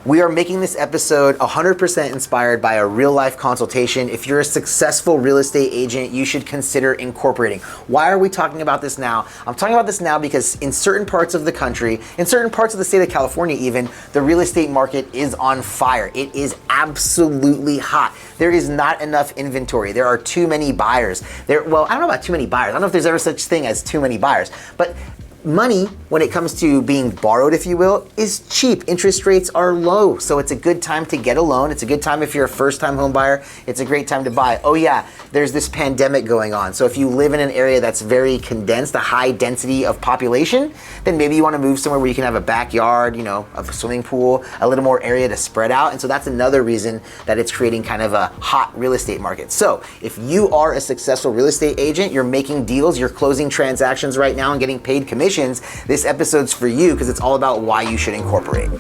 We are making this episode 100% inspired by a real life consultation. If you're a successful real estate agent, you should consider incorporating. Why are we talking about this now? I'm talking about this now because in certain parts of the country, in certain parts of the state of California even, the real estate market is on fire. It is absolutely hot. There is not enough inventory. There are too many buyers. Well, I don't know about too many buyers. I don't know if there's ever such thing as too many buyers, but money, when it comes to being borrowed, if you will, is cheap. Interest rates are low, so it's a good time to get a loan. It's a good time if you're a first-time home buyer. It's a great time to buy. Oh yeah, there's this pandemic going on, so if you live in an area that's very condensed, a high density of population, then maybe you want to move somewhere where you can have a backyard, you know, a swimming pool, a little more area to spread out, and so that's another reason that it's creating kind of a hot real estate market. So if you are a successful real estate agent, you're making deals, you're closing transactions right now and getting paid commissions, this episode's for you because it's all about why you should incorporate.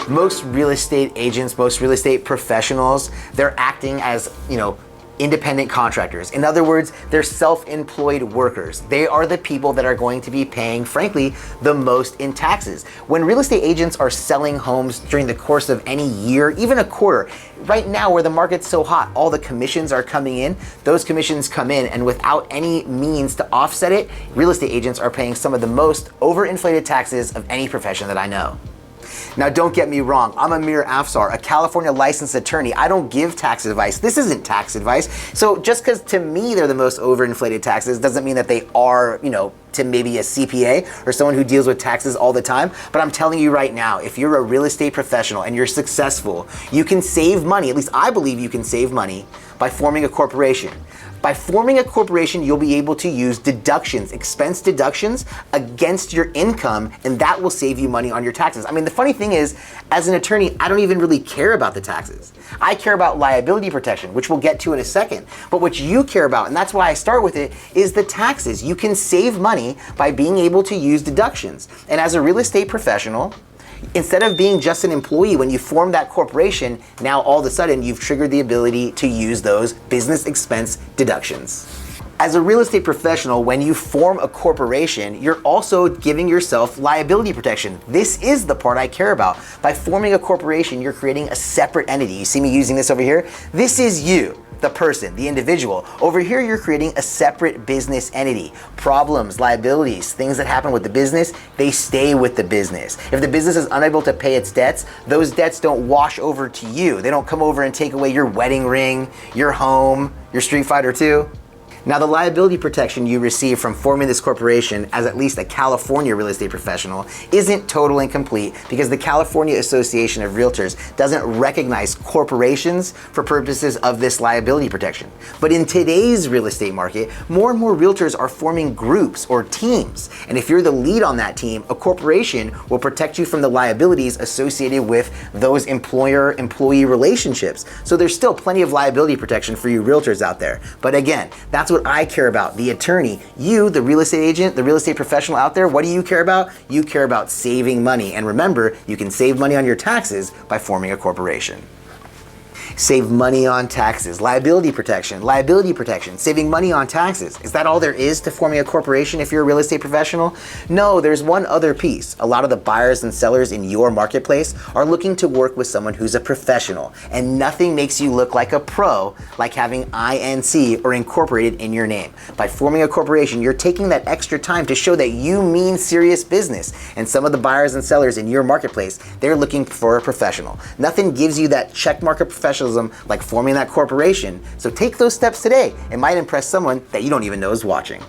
Most real estate agents, most real estate professionals, they're acting as, independent contractors. In other words, they're self-employed workers. They are the people that are going to be paying, frankly, the most in taxes. When real estate agents are selling homes during the course of any year, even a quarter, right now where the market's so hot, all the commissions are coming in, those commissions come in, and without any means to offset it, real estate agents are paying some of the most overinflated taxes of any profession that I know. Now, don't get me wrong. I'm Amir Afsar, a California licensed attorney. I don't give tax advice. This isn't tax advice. So just because to me they're the most overinflated taxes doesn't mean that they are, to maybe a CPA or someone who deals with taxes all the time. But I'm telling you right now, if you're a real estate professional and you're successful, you can save money. At least I believe you can save money by forming a corporation. By forming a corporation, you'll be able to use deductions, expense deductions against your income, and that will save you money on your taxes. I mean, the funny thing is, as an attorney, I don't even really care about the taxes. I care about liability protection, which we'll get to in a second. But what you care about, and that's why I start with it, is the taxes. You can save money by being able to use deductions. And as a real estate professional, instead of being just an employee, when you form that corporation, now all of a sudden you've triggered the ability to use those business expense deductions. As a real estate professional, when you form a corporation, you're also giving yourself liability protection. This is the part I care about. By forming a corporation, you're creating a separate entity. You see me using this over here? This is you, the person, the individual. Over here, you're creating a separate business entity. Problems, liabilities, things that happen with the business, they stay with the business. If the business is unable to pay its debts, those debts don't wash over to you. They don't come over and take away your wedding ring, your home, your Street Fighter 2. Now, the liability protection you receive from forming this corporation as at least a California real estate professional isn't total and complete because the California Association of Realtors doesn't recognize corporations for purposes of this liability protection. But in today's real estate market, more and more realtors are forming groups or teams. And if you're the lead on that team, a corporation will protect you from the liabilities associated with those employer-employee relationships. So there's still plenty of liability protection for you realtors out there. But again, that's what I care about, the attorney. You, the real estate agent, the real estate professional out there, what do you care about? You care about saving money. And remember, you can save money on your taxes by forming a corporation. Save money on taxes, liability protection, saving money on taxes. Is that all there is to forming a corporation if you're a real estate professional? No, there's one other piece. A lot of the buyers and sellers in your marketplace are looking to work with someone who's a professional, and nothing makes you look like a pro like having INC or incorporated in your name. By forming a corporation, you're taking that extra time to show that you mean serious business, and some of the buyers and sellers in your marketplace, they're looking for a professional. Nothing gives you that check mark of professionalism like forming that corporation. So take those steps today. It might impress someone that you don't even know is watching.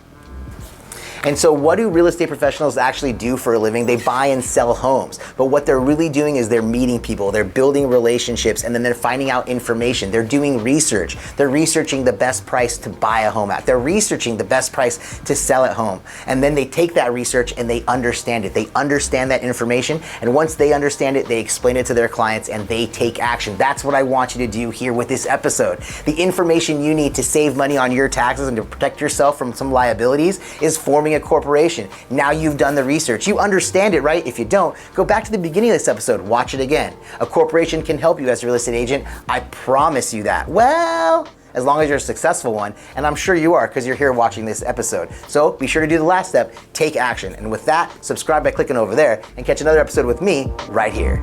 And so what do real estate professionals actually do for a living? They buy and sell homes. But what they're really doing is they're meeting people, they're building relationships, and then they're finding out information. They're doing research. They're researching the best price to buy a home at. They're researching the best price to sell at home. And then they take that research and they understand it. They understand that information. And once they understand it, they explain it to their clients and they take action. That's what I want you to do here with this episode. The information you need to save money on your taxes and to protect yourself from some liabilities is forming a corporation. Now you've done the research. You understand it, right? If you don't, go back to the beginning of this episode, watch it again. A corporation can help you as a real estate agent. I promise you that. Well, as long as you're a successful one, and I'm sure you are because you're here watching this episode. So be sure to do the last step, take action. And with that, subscribe by clicking over there and catch another episode with me right here.